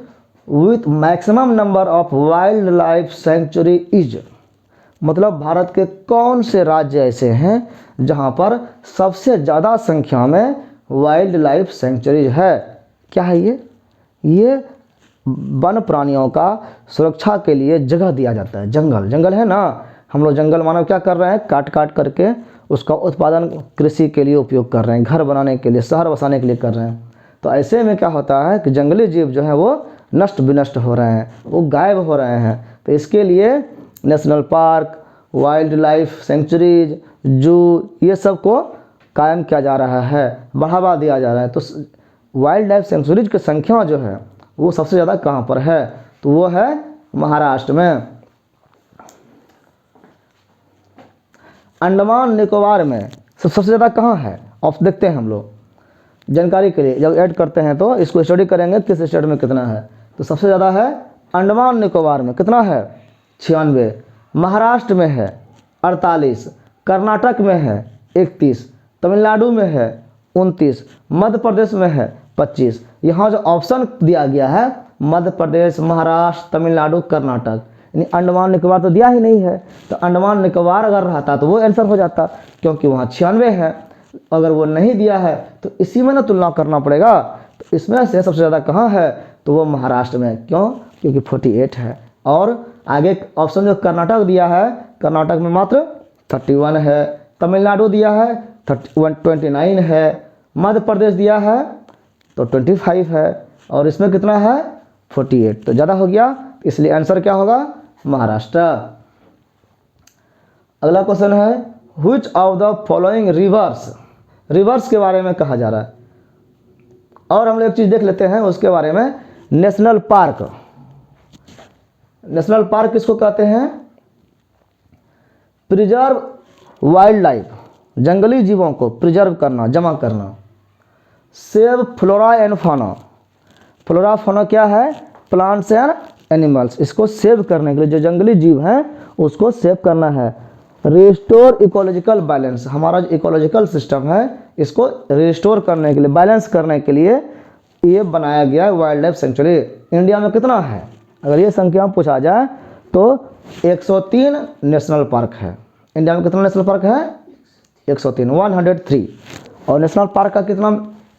Speaker 1: with maximum number of wild life sanctuary is. मतलब भारत के कौन से राज्य ऐसे हैं जहां पर सबसे ज़्यादा संख्या में वाइल्ड लाइफ सेंचुरीज है। क्या है ये वन प्राणियों का सुरक्षा के लिए जगह दिया जाता है। जंगल है ना, हम लोग जंगल मानव क्या कर रहे हैं? काट करके उसका उत्पादन कृषि के लिए उपयोग कर रहे हैं, घर बनाने के लिए, शहर बसाने के लिए कर रहे हैं। तो ऐसे में क्या होता है कि जंगली जीव जो है वो नष्ट विनष्ट हो रहे हैं, वो गायब हो रहे हैं। तो इसके लिए national park, wild life centuries, जू, ये सब को कायम किया जा रहा है, बढ़ावा दिया जा रहा है। तो वाइल्ड लाइफ सेंचुरीज की संख्या जो है वो सबसे ज़्यादा कहाँ पर है? तो वो है महाराष्ट्र में। अंडमान निकोबार में सबसे ज़्यादा कहाँ है? ऑफ देखते हैं हम लोग जानकारी के लिए, जब ऐड करते हैं तो इसको स्टडी करेंगे किस स्टेट में कितना है। तो सबसे ज़्यादा है अंडमान निकोबार में, कितना है? 96। महाराष्ट्र में है 48, कर्नाटक में है 31, तमिलनाडु में है 29, मध्य प्रदेश में है 25। यहाँ जो ऑप्शन दिया गया है मध्य प्रदेश, महाराष्ट्र, तमिलनाडु, कर्नाटक, यानी अंडमान निकोबार तो दिया ही नहीं है। तो अंडमान निकोबार अगर रहता तो वो आंसर हो जाता, क्योंकि वहाँ 96 है। अगर वो नहीं दिया है तो इसी में ना तुलना करना पड़ेगा। तो इसमें से सबसे ज़्यादा कहाँ है? तो वो महाराष्ट्र में। क्यों? क्योंकि 48 है। और आगे ऑप्शन जो कर्नाटक दिया है, कर्नाटक में मात्र 31 है, तमिलनाडु दिया है 29 है, मध्य प्रदेश दिया है तो 25 है, और इसमें कितना है? 48। तो ज़्यादा हो गया, इसलिए आंसर क्या होगा? महाराष्ट्र। अगला क्वेश्चन है, which of the following reverse के बारे में कहा जा रहा है। और हम लोग एक चीज़ देख लेते हैं उसके बारे में, नेशनल पार्क। नेशनल पार्क किसको कहते हैं? प्रिजर्व वाइल्ड लाइफ, जंगली जीवों को प्रिजर्व करना, जमा करना। सेव फ्लोरा एंड फाना। फ्लोरा फाना क्या है? Plants and animals. इसको सेव करने के लिए, जो जंगली जीव हैं उसको सेव करना है। रिस्टोर इकोलॉजिकल बैलेंस, हमारा जो इकोलॉजिकल सिस्टम है इसको रिस्टोर करने के लिए, बैलेंस करने के लिए ये बनाया गया वाइल्ड लाइफ सेंचुरी। इंडिया में कितना है? अगर ये संख्या पूछा जाए तो 103 नेशनल पार्क है। इंडिया में कितना नेशनल पार्क है? 103, 103। और नेशनल पार्क का कितना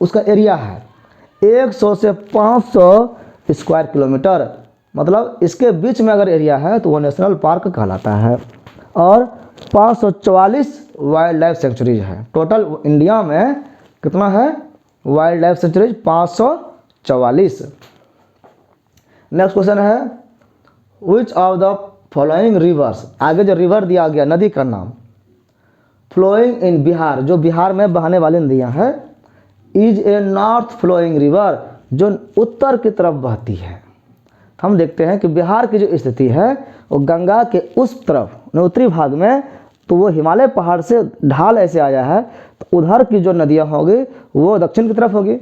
Speaker 1: उसका एरिया है? 100 से 500 स्क्वायर किलोमीटर। मतलब इसके बीच में अगर एरिया है तो वो नेशनल पार्क कहलाता है। और 544 वाइल्ड लाइफ सेंचुरीज है टोटल इंडिया में। कितना है wild life sanctuaries? 544। Next question है, which of the following rivers, आगे जो रिवर दिया गया नदी का नाम, फ्लोइंग इन बिहार, जो बिहार में बहने वाली नदियाँ हैं, is a north flowing river, जो उत्तर की तरफ बहती है। हम देखते हैं कि बिहार की जो स्थिति है वो गंगा के उस तरफ उत्तरी भाग में, तो वो हिमालय पहाड़ से ढाल ऐसे आया है, तो उधर की जो नदियाँ होगी वो दक्षिण की तरफ होगी।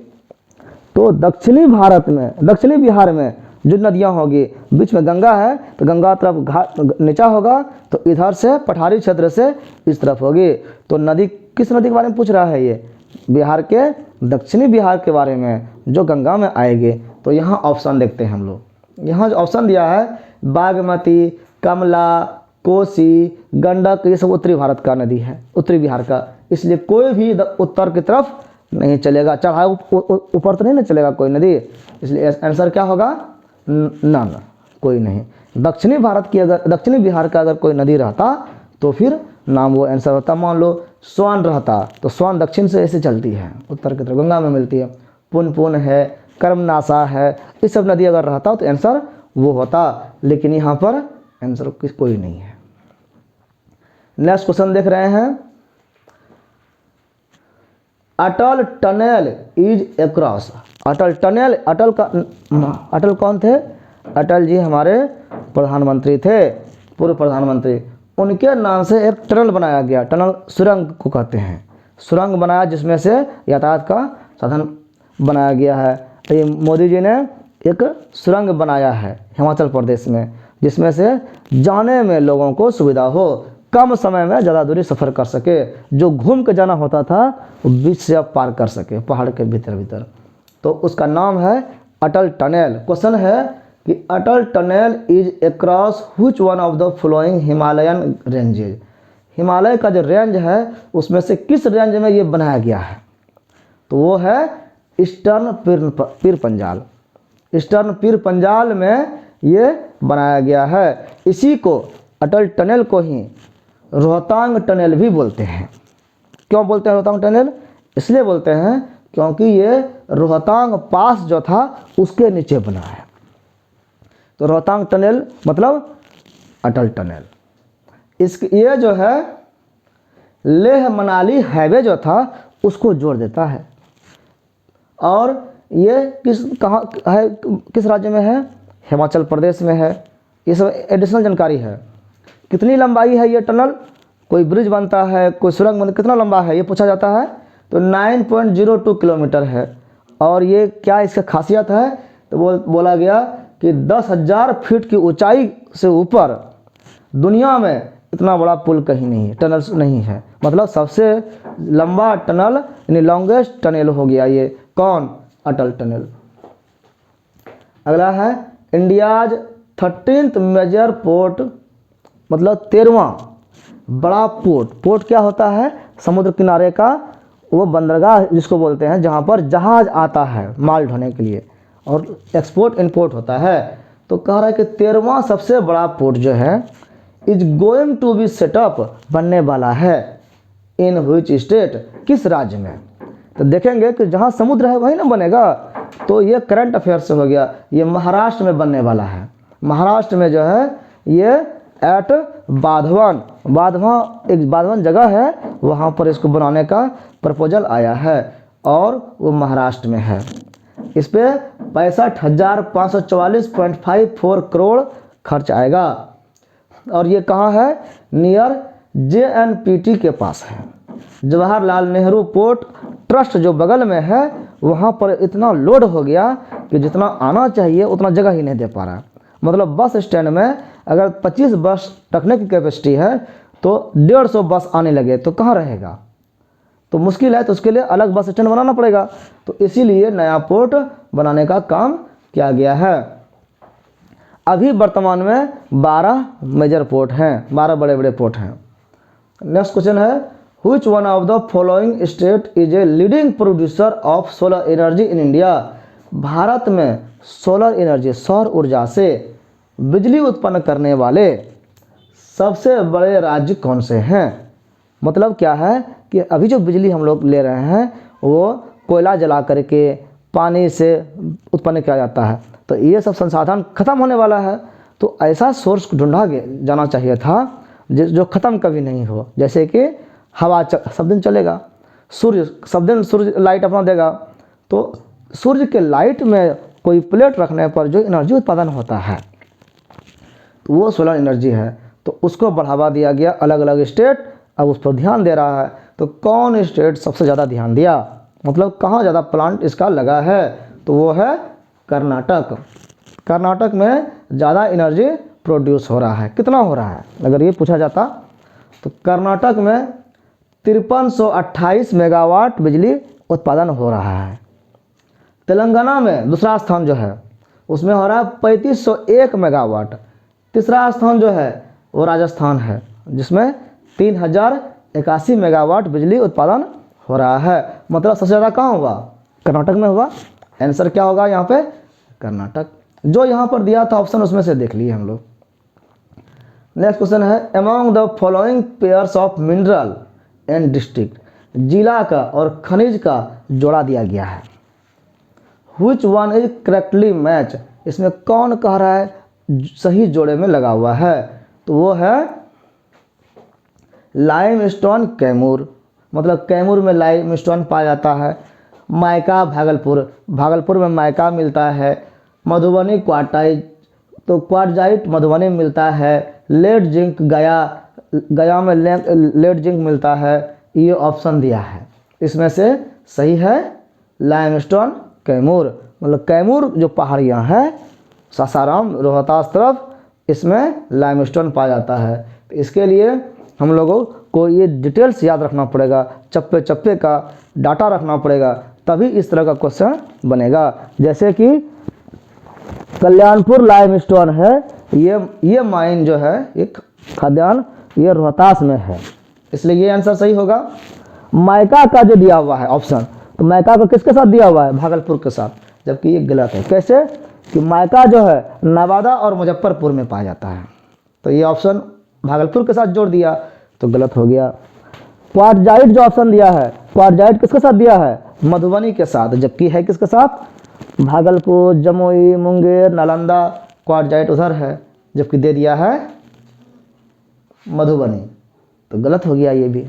Speaker 1: तो दक्षिणी भारत में, दक्षिणी बिहार में जो नदियाँ होगी, बीच में गंगा है तो गंगा तरफ घाट नीचा होगा, तो इधर से पठारी क्षेत्र से इस तरफ होगी। तो नदी, किस नदी के बारे में पूछ रहा है ये? बिहार के दक्षिणी बिहार के बारे में जो गंगा में आएंगे। तो यहाँ ऑप्शन देखते हैं हम लोग। यहाँ जो ऑप्शन दिया है बागमती, कमला, कोसी, गंडक, ये सब उत्तरी भारत का नदी है, उत्तरी बिहार का, इसलिए कोई भी उत्तर की तरफ नहीं चलेगा, चढ़ाई ऊपर तो नहीं ना चलेगा कोई नदी, इसलिए आंसर क्या होगा? नन, कोई नहीं। दक्षिणी भारत की अगर दक्षिणी बिहार का अगर कोई नदी रहता तो फिर नाम वो आंसर होता। मान लो स्वान रहता तो स्वान दक्षिण से ऐसे चलती है, उत्तर की तरफ गंगा में मिलती है। पुनपुन है, कर्मनाशा है, ये सब नदी अगर रहता तो आंसर वो होता, लेकिन यहाँ पर आंसर कोई नहीं है। नेक्स्ट क्वेश्चन देख रहे हैं, Atal tunnel is across. Atal tunnel, Atal कौन थे? अटल जी हमारे प्रधानमंत्री थे, पूर्व प्रधानमंत्री। उनके नाम से एक टनल बनाया गया, टनल सुरंग को कहते हैं, सुरंग बनाया जिसमें से यातायात का साधन बनाया गया है। तो ये मोदी जी ने एक सुरंग बनाया है हिमाचल प्रदेश में, जिसमें से जाने में लोगों को सुविधा हो, कम समय में ज़्यादा दूरी सफ़र कर सके। जो घूम के जाना होता था वो बीच से अब पार कर सके, पहाड़ के भीतर। तो उसका नाम है अटल टनल। क्वेश्चन है कि Atal tunnel is across which one of the following Himalayan ranges. Himalaya का जो रेंज है उसमें से किस रेंज में ये बनाया गया है? तो वो है ईस्टर्न पीर पंजाल। ईस्टर्न पीर पंजाल में ये बनाया गया है। इसी को, अटल टनल को ही रोहतांग टनल भी बोलते हैं। क्यों बोलते हैं रोहतांग टनल? इसलिए बोलते हैं क्योंकि ये रोहतांग पास जो था उसके नीचे बना है। तो रोहतांग टनल मतलब अटल टनल। ये जो है लेह मनाली हाईवे जो था उसको जोड़ देता है। और ये कहाँ है, किस राज्य में है? हिमाचल प्रदेश में है। ये सब एडिशनल जानकारी है। कितनी लंबाई है ये टनल? कोई ब्रिज बनता है, कोई सुरंग बनता, कितना लंबा है ये पूछा जाता है। तो 9.02 किलोमीटर है। और ये क्या इसका खासियत है? तो बोला गया कि 10,000 फीट की ऊंचाई से ऊपर दुनिया में इतना बड़ा पुल कहीं नहीं है, टनल नहीं है। मतलब सबसे लंबा टनल यानी लॉन्गेस्ट टनल हो गया ये। कौन? अटल टनल। अगला है इंडियाज 13th मेजर पोर्ट, मतलब 13वां बड़ा पोर्ट। पोर्ट क्या होता है? समुद्र किनारे का वो बंदरगाह जिसको बोलते हैं, जहाँ पर जहाज आता है माल ढोने के लिए और एक्सपोर्ट इंपोर्ट होता है। तो कह रहा है कि 13वां सबसे बड़ा पोर्ट जो है is going to be set up, बनने वाला है। इन व्हिच स्टेट, किस राज्य में? तो देखेंगे कि जहाँ समुद्र है वहीं ना बनेगा। तो ये करंट अफेयर से हो गया। ये महाराष्ट्र में बनने वाला है। महाराष्ट्र में जो है ये एट बाधवन, एक बाधवन जगह है, वहाँ पर इसको बनाने का प्रपोजल आया है और वो महाराष्ट्र में है। इस पे 65,544.54 करोड़ खर्च आएगा। और ये कहाँ है? नियर JNPT के पास है। जवाहरलाल नेहरू पोर्ट ट्रस्ट जो बगल में है, वहाँ पर इतना लोड हो गया कि जितना आना चाहिए उतना जगह ही नहीं दे पा रहा। मतलब बस स्टैंड में अगर 25 बस रखने की कैपेसिटी है तो 150 बस आने लगे तो कहाँ रहेगा? तो मुश्किल है। तो उसके लिए अलग बस स्टैंड बनाना पड़ेगा। तो इसीलिए नया पोर्ट बनाने का काम किया गया है। अभी वर्तमान में 12 मेजर पोर्ट हैं, 12 बड़े बड़े पोर्ट हैं। नेक्स्ट क्वेश्चन है, which one of the following state is a leading producer of solar energy in India. Bharat में सोलर एनर्जी, सौर ऊर्जा से बिजली उत्पन्न करने वाले सबसे बड़े राज्य कौन से हैं? मतलब क्या है कि अभी जो बिजली हम लोग ले रहे हैं वो कोयला जला करके पानी से उत्पन्न किया जाता है। तो ये सब संसाधन खत्म होने वाला है। तो ऐसा सोर्स ढूंढा जाना चाहिए था जो ख़त्म कभी नहीं हो। जैसे कि हवा सब दिन चलेगा, सूर्य सब दिन सूर्य लाइट अपना देगा। तो सूर्य के लाइट में कोई प्लेट रखने पर जो एनर्जी उत्पादन होता है तो वो सोलर एनर्जी है। तो उसको बढ़ावा दिया गया। अलग अलग स्टेट अब उस पर ध्यान दे रहा है। तो कौन स्टेट सबसे ज़्यादा ध्यान दिया, मतलब कहाँ ज़्यादा प्लांट इसका लगा है? तो वो है कर्नाटक। कर्नाटक में ज़्यादा एनर्जी प्रोड्यूस हो रहा है। कितना हो रहा है अगर ये पूछा जाता तो कर्नाटक में 5328 मेगावाट बिजली उत्पादन हो रहा है। तेलंगाना में दूसरा स्थान जो है उसमें हो रहा है 3501 मेगावाट। तीसरा स्थान जो है वो राजस्थान है जिसमें 3081 मेगावाट बिजली उत्पादन हो रहा है। मतलब सबसे ज़्यादा कहाँ हुआ? कर्नाटक में हुआ। आंसर क्या होगा यहाँ पे? कर्नाटक। जो यहाँ पर दिया था ऑप्शन उसमें से देख लिए हम लोग। नेक्स्ट क्वेश्चन है among the following pairs of mineral and district, जिला का और खनिज का जोड़ा दिया गया है। Which one is correctly match, इसमें कौन कह रहा है सही जोड़े में लगा हुआ है? तो वो है लाइमस्टोन कैमूर, मतलब कैमूर में लाइमस्टोन पाया जाता है। माइका भागलपुर, भागलपुर में माइका मिलता है। मधुबनी क्वार्टाइट, तो क्वार्टजाइट मधुबनी में मिलता है। लेड जिंक गया, गया में लेड जिंक मिलता है। ये ऑप्शन दिया है, इसमें से सही है लाइमस्टोन कैमूर, मतलब कैमूर जो पहाड़ियाँ हैं सासाराम रोहतास तरफ, इसमें लाइमस्टोन पाया जाता है। तो इसके लिए हम लोगों को ये डिटेल्स याद रखना पड़ेगा, चप्पे चप्पे का डाटा रखना पड़ेगा, तभी इस तरह का क्वेश्चन बनेगा। जैसे कि कल्याणपुर लाइमस्टोन है, ये माइन जो है एक खदान ये रोहतास में है, इसलिए ये आंसर सही होगा। माइका का जो दिया हुआ है ऑप्शन, तो माइका को किसके साथ दिया हुआ है? भागलपुर के साथ, जबकि ये गलत है। कैसे कि माइका जो है नवादा और मुजफ्फरपुर में पाया जाता है, तो ये ऑप्शन भागलपुर के साथ जोड़ दिया तो गलत हो गया। क्वार्टजाइट जो ऑप्शन दिया है, क्वार्टजाइट किसके साथ दिया है? मधुबनी के साथ, जबकि है किसके साथ? भागलपुर, जमुई, मुंगेर, नालंदा, क्वार्टजाइट उधर है, जबकि दे दिया है मधुबनी, तो गलत हो गया ये भी।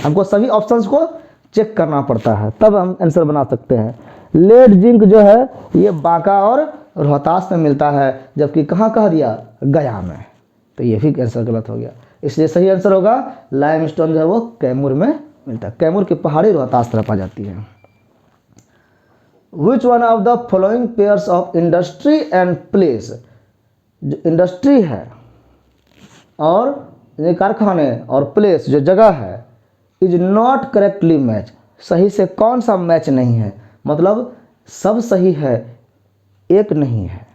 Speaker 1: हमको सभी ऑप्शंस को चेक करना पड़ता है तब हम आंसर बना सकते हैं। लेड जिंक जो है ये बांका और रोहतास में मिलता है, जबकि कहाँ कह दिया? गया में, तो ये भी आंसर गलत हो गया। इसलिए सही आंसर होगा लाइमस्टोन जो है वो कैमूर में मिलता है। कैमूर की पहाड़ी रोहतास तरफ आ जाती है। विच one of the following pairs of industry and place, जो इंडस्ट्री है और कारखाने और प्लेस जो जगह है, इज नॉट करेक्टली मैच, सही से कौन सा मैच नहीं है? मतलब सब सही है एक नहीं है,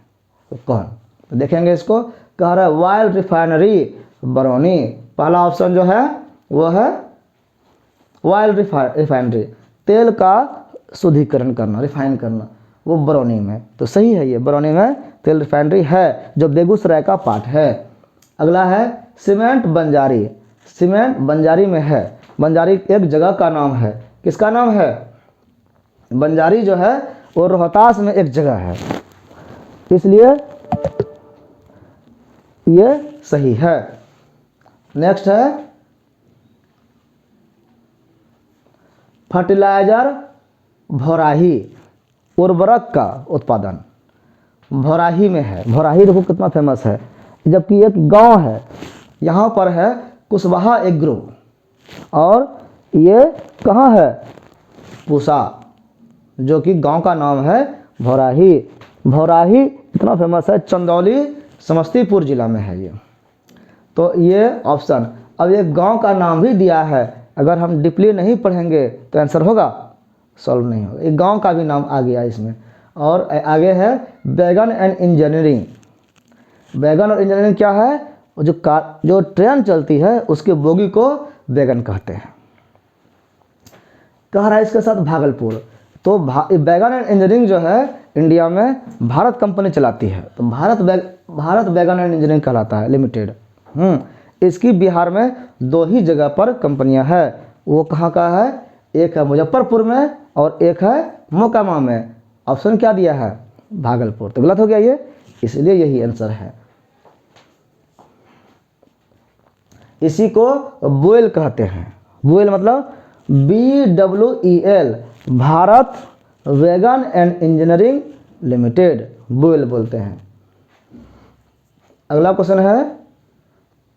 Speaker 1: तो कौन? तो देखेंगे इसको। कह रहा है वाइल्ड रिफाइनरी बरौनी, पहला ऑप्शन जो है वो है वाइल्ड रिफाइनरी, तेल का शुद्धिकरण करना, रिफाइन करना, वो बरौनी में, तो सही है ये बरौनी में तेल रिफाइनरी है जो बेगूसराय का पार्ट है। अगला है सीमेंट बंजारी, सीमेंट बंजारी में है। बंजारी एक जगह का नाम है, किसका नाम है? बंजारी जो है वो रोहतास में एक जगह है, इसलिए ये सही है। नेक्स्ट है फर्टिलाइजर भौराही, उर्वरक का उत्पादन भौराही में है। भौराही देखो कितना फेमस है, जबकि एक गांव है, यहाँ पर है कुशवाहा एग्रो, और ये कहाँ है? पूसा, जो कि गांव का नाम है भौराही। भौराही इतना फेमस है, चंदौली समस्तीपुर जिला में है ये, तो ये ऑप्शन। अब ये गांव का नाम भी दिया है, अगर हम डीपली नहीं पढ़ेंगे तो आंसर होगा? सॉल्व नहीं होगा। एक गांव का भी नाम आ गया इसमें। और आगे है वैगन एंड इंजीनियरिंग। वैगन और इंजीनियरिंग क्या है? जो ट्रेन चलती है उसके बोगी को वैगन कहते हैं। कह रहा है इसके साथ भागलपुर, तो वैगन एंड इंजीनियरिंग जो है इंडिया में भारत कंपनी चलाती है, तो भारत वैगन एंड इंजीनियरिंग कहलाता है लिमिटेड। इसकी बिहार में 2 ही जगह पर कंपनियां हैं, वो कहाँ का है? एक है मुजफ्फरपुर में और एक है मोकामा में। ऑप्शन क्या दिया है? भागलपुर, तो गलत हो गया ये, इसलिए यही आंसर है। इसी को बुएल कहते हैं। बुएल मतलब BWEL, Bharat wagon and engineering limited, BWEL बोलते हैं। अगला क्वेश्चन है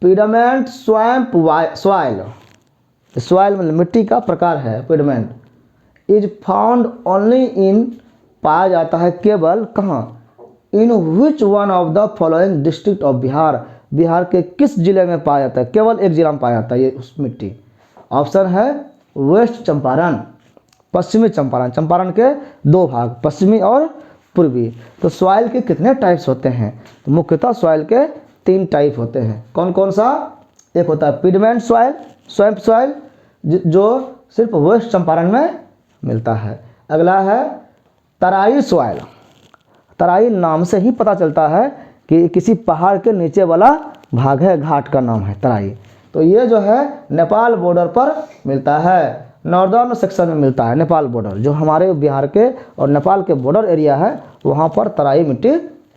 Speaker 1: पिडमेंट स्वैम्प सॉइल। सॉइल मतलब मिट्टी का प्रकार है, piedmont is found only in, पाया जाता है केवल कहाँ? In which one of the following district of Bihar, Bihar के किस जिले में पाया जाता है? केवल एक जिला में पाया जाता है ये उस मिट्टी, ऑप्शन है वेस्ट चंपारण, पश्चिमी चंपारण। चंपारण के दो भाग, पश्चिमी और पूर्वी। तो सॉइल के कितने टाइप्स होते हैं? तो मुख्यतः सॉइल के 3 टाइप होते हैं। कौन कौन सा? एक होता है पिडमेंट सॉइल, स्वैम्प सॉइल, जो सिर्फ वेस्ट चंपारण में मिलता है। अगला है तराई सॉइल। तराई नाम से ही पता चलता है कि किसी पहाड़ के नीचे वाला भाग है, घाट का नाम है तराई। तो ये जो है नेपाल बॉर्डर पर मिलता है, नॉर्दर्न सेक्शन में मिलता है। नेपाल बॉर्डर जो हमारे बिहार के और नेपाल के बॉर्डर एरिया है, वहाँ पर तराई मिट्टी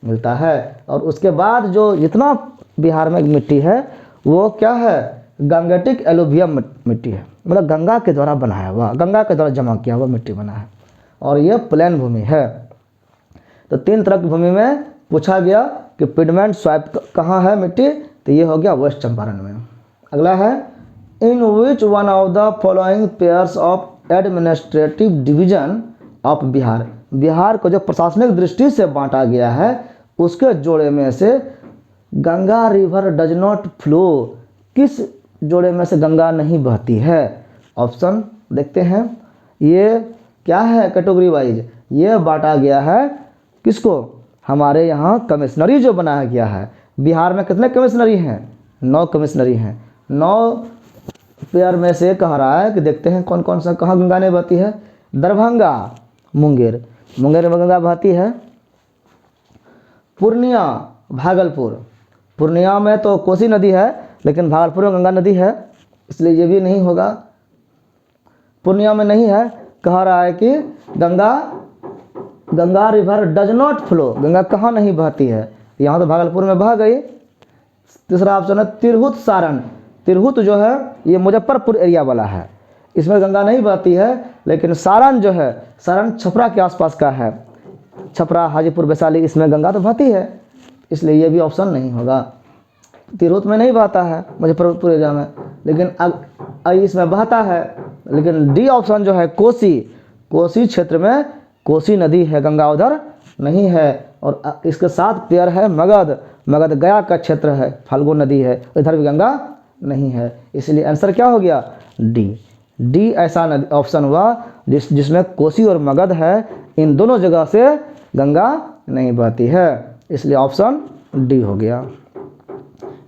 Speaker 1: मिलता है। और उसके बाद जो जितना बिहार में मिट्टी है वो क्या है? गंगेटिक एलुवियम मिट्टी है, मतलब गंगा के द्वारा बनाया हुआ, गंगा के द्वारा जमा किया हुआ मिट्टी बना है। और ये प्लेन भूमि है। तो 3 तरह की भूमि में पूछा गया कि पिडमेंट स्वैप कहाँ है मिट्टी, तो ये हो गया वेस्ट चंपारण में। अगला है in which one of the following pairs of administrative division of Bihar. Bihar को जो प्रशासनिक दृष्टि से बांटा गया है उसके जोड़े में से Ganga river does not flow, किस जोड़े में से गंगा नहीं बहती है? ऑप्शन देखते हैं। ये क्या है? कैटेगरी वाइज ये बांटा गया है किसको? हमारे यहाँ कमिश्नरी जो बनाया गया है। बिहार में कितने कमिश्नरी हैं? 9 कमिश्नरी हैं। 9 पेयर में से कह रहा है कि देखते हैं कौन कौन सा कहाँ गंगा नहीं बहती है। दरभंगा, मुंगेर, मुंगेर में गंगा बहती है। पूर्णिया, भागलपुर, पूर्णिया में तो कोसी नदी है लेकिन भागलपुर में गंगा नदी है, इसलिए ये भी नहीं होगा। पूर्णिया में नहीं है, कह रहा है कि Ganga river does not flow, Ganga कहाँ नहीं बहती है? यहाँ तो भागलपुर में बह गई। तीसरा ऑप्शन है तिरहुत सारण। तिरहुत जो है ये मुजफ्फरपुर एरिया वाला है, इसमें गंगा नहीं बहती है। लेकिन सारण जो है, सारण छपरा के आसपास का है, छपरा, हाजीपुर, वैशाली, इसमें गंगा तो बहती है, इसलिए ये भी ऑप्शन नहीं होगा। तिरहुत में नहीं बहता है, मुजफ्फरपुर एरिया में, लेकिन इसमें बहता है। लेकिन डी ऑप्शन जो है कोसी, कोसी क्षेत्र में कोसी नदी है, गंगा उधर नहीं है। और इसके साथ पेयर है मगध, मगध गया का क्षेत्र है, फाल्गु नदी है, इधर भी गंगा नहीं है। इसलिए आंसर क्या हो गया? डी। डी ऐसा ऑप्शन हुआ जिसमें कोसी और मगध है, इन दोनों जगह से गंगा नहीं बहती है, इसलिए ऑप्शन डी हो गया।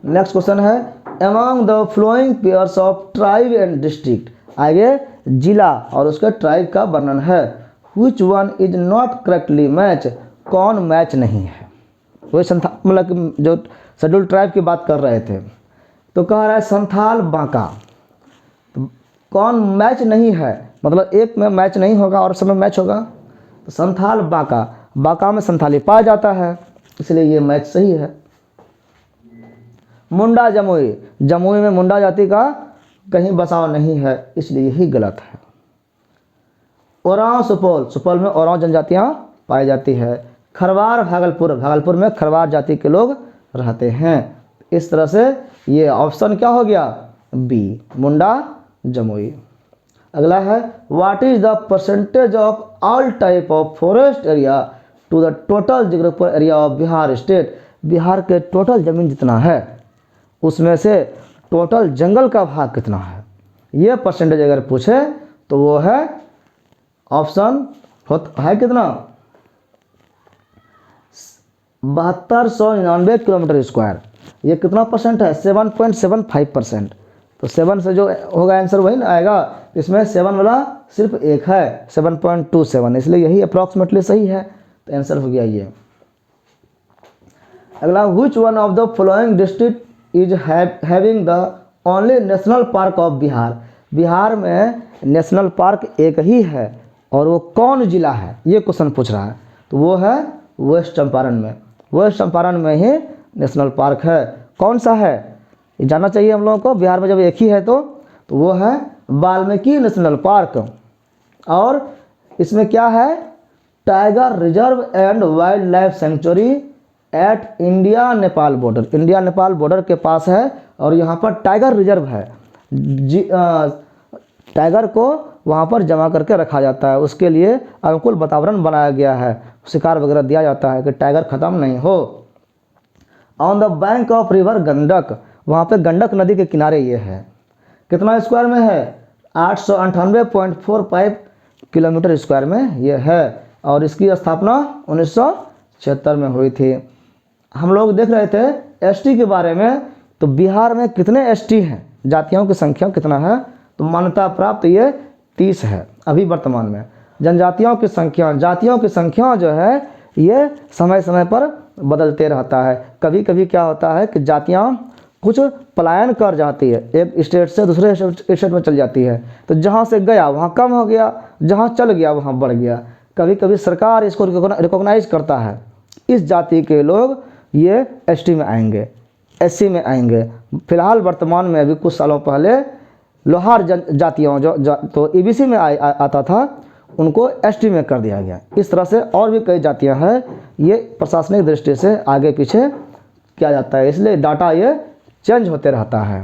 Speaker 1: नेक्स्ट क्वेश्चन है among the flowing pairs of tribe and district. आगे जिला और उसके ट्राइब का वर्णन है। Which one is not correctly match, कौन मैच नहीं है? वही मतलब जो शेड्यूल ट्राइब की बात कर रहे थे, तो कह रहा है संथाल बांका। तो कौन मैच नहीं है? मतलब एक में मैच नहीं होगा और सब में मैच होगा। तो संथाल बांका, बांका में संथाली पाया जाता है, इसलिए ये मैच सही है। मुंडा जमुई, जमुई में मुंडा जाति का कहीं बसाव नहीं है, इसलिए यही गलत है। ओरांव सुपौल, सुपौल में ओरांव जनजातियाँ पाई जाती है। खरवार भागलपुर, भागलपुर में खरवार जाति के लोग रहते हैं। इस तरह से ये ऑप्शन क्या हो गया? बी, मुंडा जमुई। अगला है what is the percentage of all type of forest area to the total geographical area of Bihar state. Bihar के टोटल जमीन जितना है उसमें से टोटल जंगल का भाग कितना है, ये परसेंटेज अगर पूछे तो वो है ऑप्शन है कितना? 7299 किलोमीटर स्क्वायर। ये कितना परसेंट है? 7.75%। तो 7 से जो होगा आंसर वही ना आएगा। इसमें 7 वाला सिर्फ एक है, 7.27, इसलिए यही अप्रॉक्सीमेटली सही है। तो आंसर हो गया ये। अगला विच one of the following district is having the only national park of Bihar. Bihar में नेशनल पार्क एक ही है और वो कौन जिला है, ये क्वेश्चन पूछ रहा है। तो वो है वेस्ट चंपारण में। वेस्ट चंपारण में ही नेशनल पार्क है। कौन सा है ये जानना चाहिए हम लोगों को। बिहार में जब एक ही है तो वो है वाल्मीकि नेशनल पार्क। और इसमें क्या है? Tiger reserve and wild life sanctuary at India Nepal border. India Nepal border के पास है और यहाँ पर टाइगर रिजर्व है। टाइगर को वहाँ पर जमा करके रखा जाता है, उसके लिए अनुकूल वातावरण बनाया गया है, शिकार वगैरह दिया जाता है कि टाइगर ख़त्म नहीं हो। On the bank of river Gandak, वहाँ पे गंडक नदी के किनारे ये है। कितना स्क्वायर में है? 898.45 किलोमीटर स्क्वायर में ये है। और इसकी स्थापना 1976 में हुई थी। हम लोग देख रहे थे एसटी के बारे में, तो बिहार में कितने एसटी हैं, जातियों की संख्या कितना है? तो मान्यता प्राप्त ये 30 है अभी वर्तमान में। जनजातियों की संख्या, जातियों की संख्या जो है ये समय समय पर बदलते रहता है। कभी कभी क्या होता है कि जातियाँ कुछ पलायन कर जाती है, एक स्टेट से दूसरे स्टेट में चल जाती है, तो जहाँ से गया वहाँ कम हो गया, जहाँ चल गया वहाँ बढ़ गया। कभी कभी सरकार इसको रिकॉग्नाइज करता है, इस जाति के लोग ये एसटी में आएंगे, एससी में आएंगे। फिलहाल वर्तमान में अभी कुछ सालों पहले लोहार जातियों तो ईबीसी में आता था, उनको एसटी में कर दिया गया। इस तरह से और भी कई जातियां हैं, ये प्रशासनिक दृष्टि से आगे पीछे किया जाता है, इसलिए डाटा ये चेंज होते रहता है।